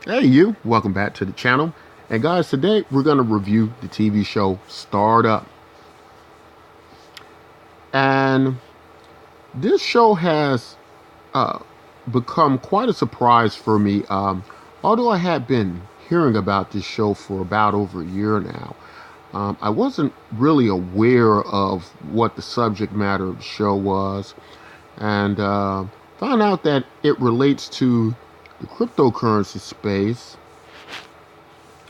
Hey you, welcome back to the channel. And guys, today we're going to review the TV show Startup. And this show has uh, become quite a surprise for me. Although I had been hearing about this show for about over a year now, I wasn't really aware of what the subject matter of the show was. And found out that it relates to the cryptocurrency space.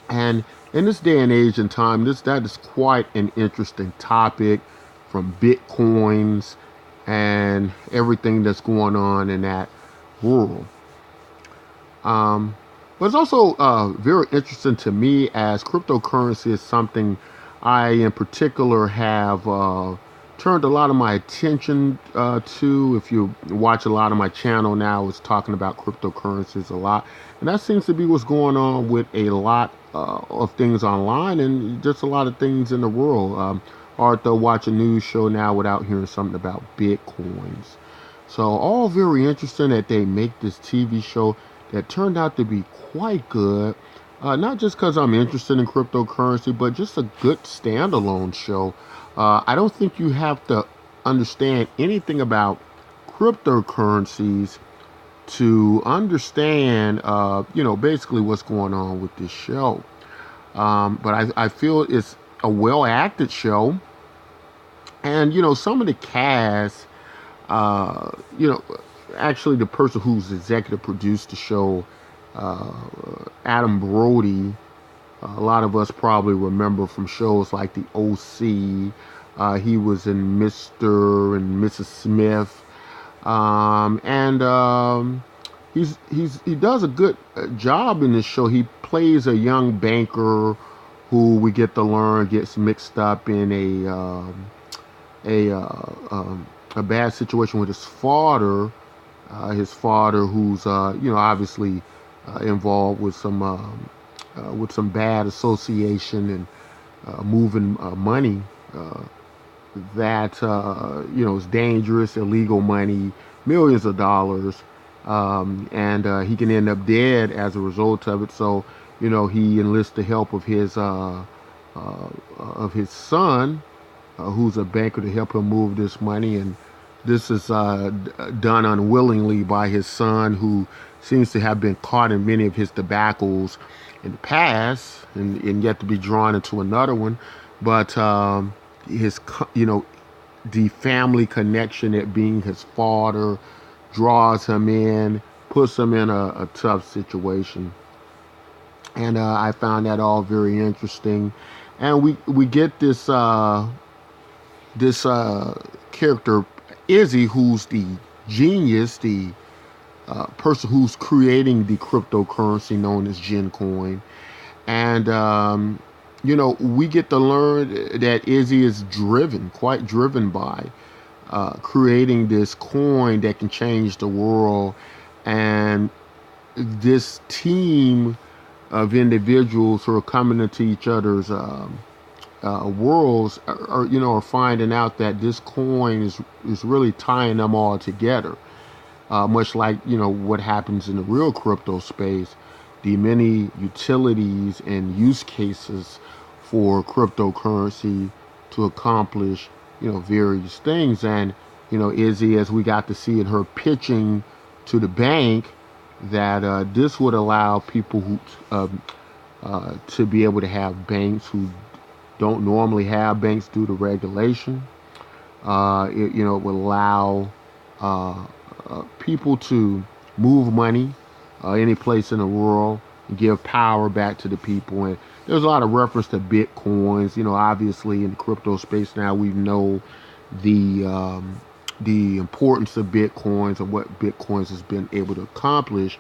And in this day and age and time, that is quite an interesting topic, from bitcoins and everything that's going on in that world. Um, but it's also very interesting to me, as cryptocurrency is something I, in particular, have turned a lot of my attention to. If you watch a lot of my channel now, it's talking about cryptocurrencies a lot, and that seems to be what's going on with a lot of things online and just a lot of things in the world. Hard to watch a news show now without hearing something about bitcoins. So all very interesting that they make this TV show that turned out to be quite good. Not just because I'm interested in cryptocurrency, but just a good standalone show. I don't think you have to understand anything about cryptocurrencies to understand, basically what's going on with this show. But I feel it's a well acted show. And, some of the cast, uh, you know, actually the person who's executive produced the show, uh, Adam Brody, a lot of us probably remember from shows like the OC. He was in Mr. and Mrs. Smith, and he does a good job in this show. He plays a young banker who we get to learn gets mixed up in a a bad situation with his father. His father, who's obviously involved with some bad association and moving money that is dangerous, illegal money, millions of dollars, and he can end up dead as a result of it. So he enlists the help of his son, who's a banker, to help him move this money. And this is done unwillingly by his son, who seems to have been caught in many of his debacles in the past, and yet to be drawn into another one. But his, the family connection, it being his father, draws him in, puts him in a tough situation. And I found that all very interesting. And we get this character Izzy, who's the genius, the person who's creating the cryptocurrency known as Gencoin. And we get to learn that Izzy is quite driven by creating this coin that can change the world. And this team of individuals who are coming into each other's worlds are finding out that this coin is really tying them all together. Much like what happens in the real crypto space, the many utilities and use cases for cryptocurrency to accomplish various things. And Izzy, as we got to see in her pitching to the bank, that this would allow people who to be able to have banks who don't normally have banks due to regulation. It would allow people to move money any place in the world and give power back to the people. And there's a lot of reference to bitcoins. Obviously in the crypto space now, we know the importance of bitcoins and what bitcoins has been able to accomplish.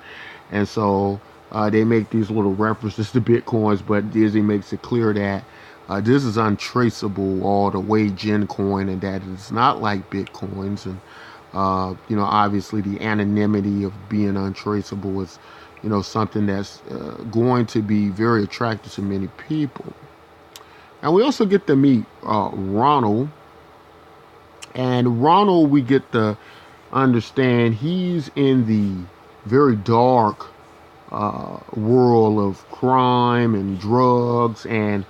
And so they make these little references to bitcoins, but Disney makes it clear that this is untraceable all the way, Gencoin, and that it's not like bitcoins. And obviously the anonymity of being untraceable is something that's going to be very attractive to many people. And we also get to meet Ronald. And Ronald, we get to understand he's in the very dark world of crime and drugs, and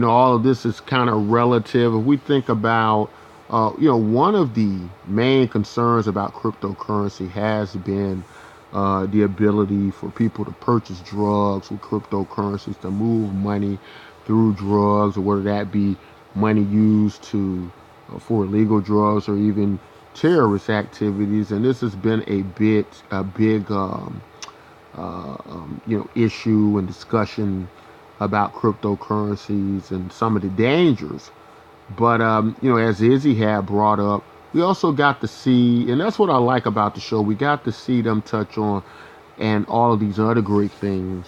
all of this is kind of relative. If we think about, one of the main concerns about cryptocurrency has been the ability for people to purchase drugs with cryptocurrencies, to move money through drugs, or whether that be money used to for illegal drugs or even terrorist activities. And this has been a big issue and discussion about cryptocurrencies and some of the dangers. But as Izzy had brought up, we also got to see, and that's what I like about the show. We got to see them touch on and all of these other great things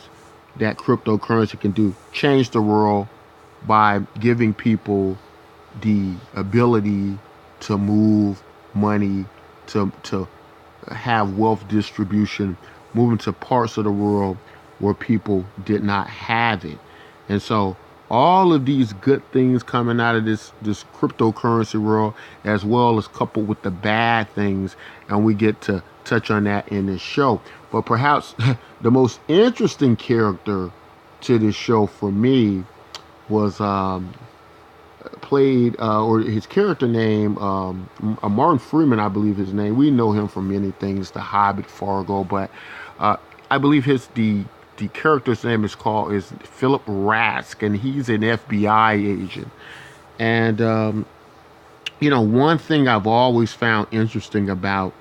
that cryptocurrency can do. Change the world by giving people the ability to move money, to have wealth distribution, moving to parts of the world where people did not have it. And so all of these good things coming out of this cryptocurrency world, as well as coupled with the bad things, and we get to touch on that in this show. But perhaps the most interesting character to this show for me was played, or his character name, Martin Freeman, I believe his name. We know him from many things, The Hobbit, Fargo, but I believe the character's name is Philip Rask, and he's an FBI agent. And one thing I've always found interesting about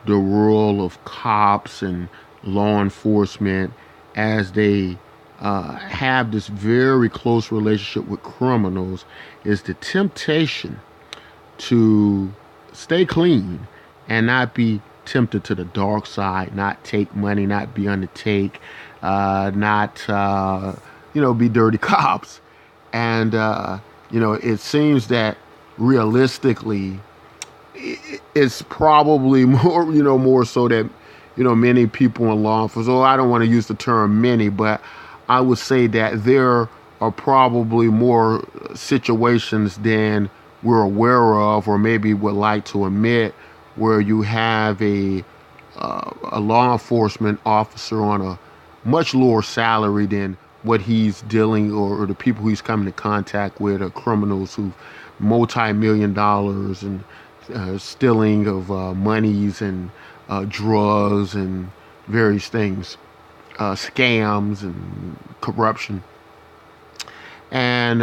the role of cops and law enforcement, as they have this very close relationship with criminals, is the temptation to stay clean and not be tempted to the dark side, not take money, not be undertake, not be dirty cops. And it seems that realistically, it's probably more so that many people in law enforcement. I don't want to use the term many, but I would say that there are probably more situations than we're aware of, or maybe would like to admit, where you have a law enforcement officer on a much lower salary than what he's dealing, or the people he's coming in contact with are criminals who multi-million dollars and stealing of monies and drugs and various things, scams and corruption. And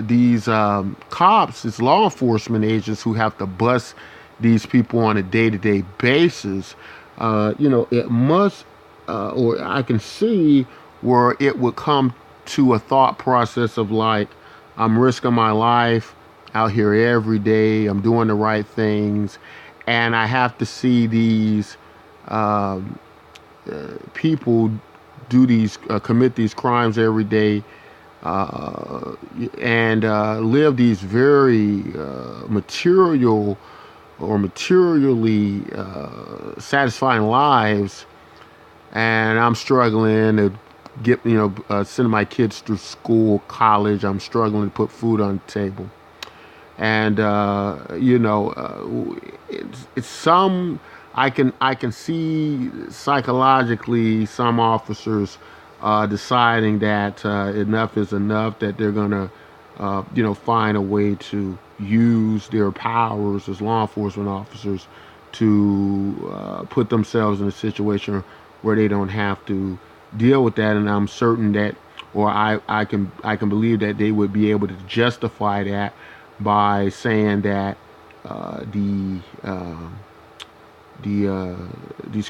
these cops, these law enforcement agents who have to bust these people on a day-to-day basis, it must, or I can see where it would come to a thought process of like, I'm risking my life out here every day. I'm doing the right things, and I have to see these people commit these crimes every day, and live these very materially satisfying lives, and I'm struggling to get send my kids through school, college. I'm struggling to put food on the table, and it's some. I can see psychologically some officers deciding that enough is enough, that they're gonna find a way to use their powers as law enforcement officers to put themselves in a situation where they don't have to deal with that. And I'm certain that, or I can believe that they would be able to justify that by saying that these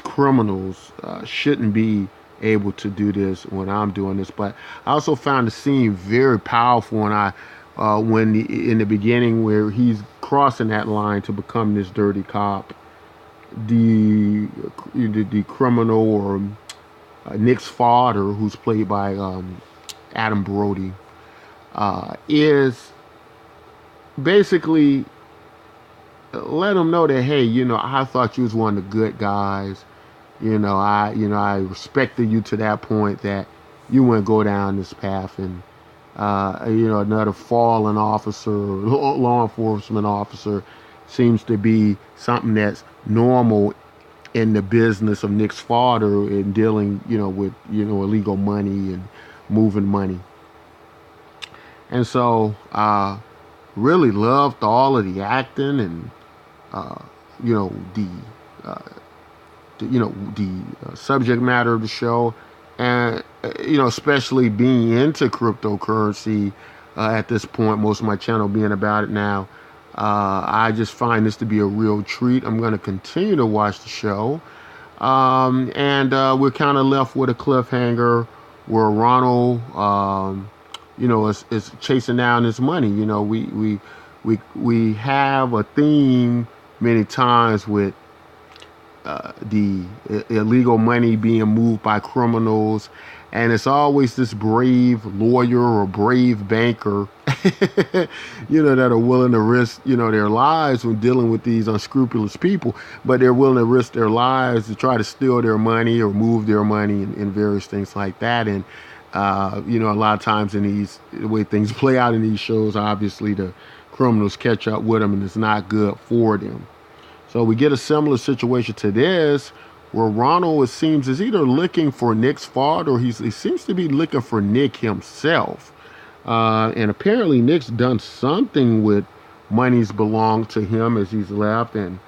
criminals shouldn't be able to do this when I'm doing this. But I also found the scene very powerful, and in the beginning, where he's crossing that line to become this dirty cop, the criminal, or Nick's father, who's played by Adam Brody, is basically let him know that, hey, I thought you was one of the good guys. I respected you to that point that you wouldn't go down this path. And another fallen officer, law enforcement officer, seems to be something that's normal in the business of Nick's father and dealing, with, illegal money and moving money. And so, really loved all of the acting and, uh, you know, the, uh, the subject matter of the show, and especially being into cryptocurrency at this point, most of my channel being about it now. I just find this to be a real treat. I'm going to continue to watch the show. And we're kind of left with a cliffhanger where Ronald, is chasing down his money. We have a theme many times with the illegal money being moved by criminals, and it's always this brave lawyer or brave banker, that are willing to risk, their lives when dealing with these unscrupulous people, but they're willing to risk their lives to try to steal their money or move their money and various things like that. And a lot of times the way things play out in these shows, obviously the criminals catch up with them, and it's not good for them. So we get a similar situation to this, where Ronald, it seems, is either looking for Nick's father, or he seems to be looking for Nick himself. And apparently Nick's done something with monies belong to him as he's left. And,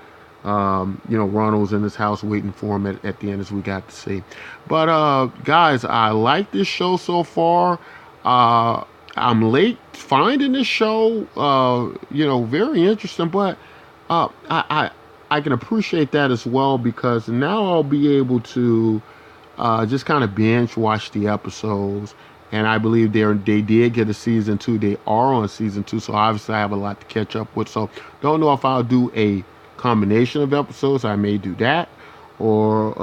Ronald's in his house waiting for him at the end, as we got to see. But, guys, I like this show so far. I'm late finding this show, very interesting, but I can appreciate that as well, because now I'll be able to just kind of binge watch the episodes. And I believe they did get a season 2. They are on season 2, so obviously I have a lot to catch up with. So don't know if I'll do a combination of episodes. I may do that, or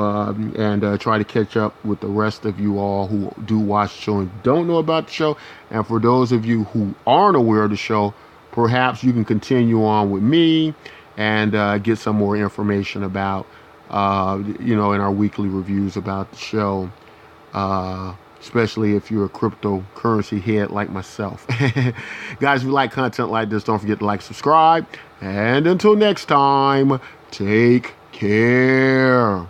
try to catch up with the rest of you all who do watch the show and don't know about the show. And for those of you who aren't aware of the show, perhaps you can continue on with me and get some more information about, in our weekly reviews about the show, especially if you're a cryptocurrency head like myself. Guys, if you like content like this, don't forget to like, subscribe, and until next time, take care.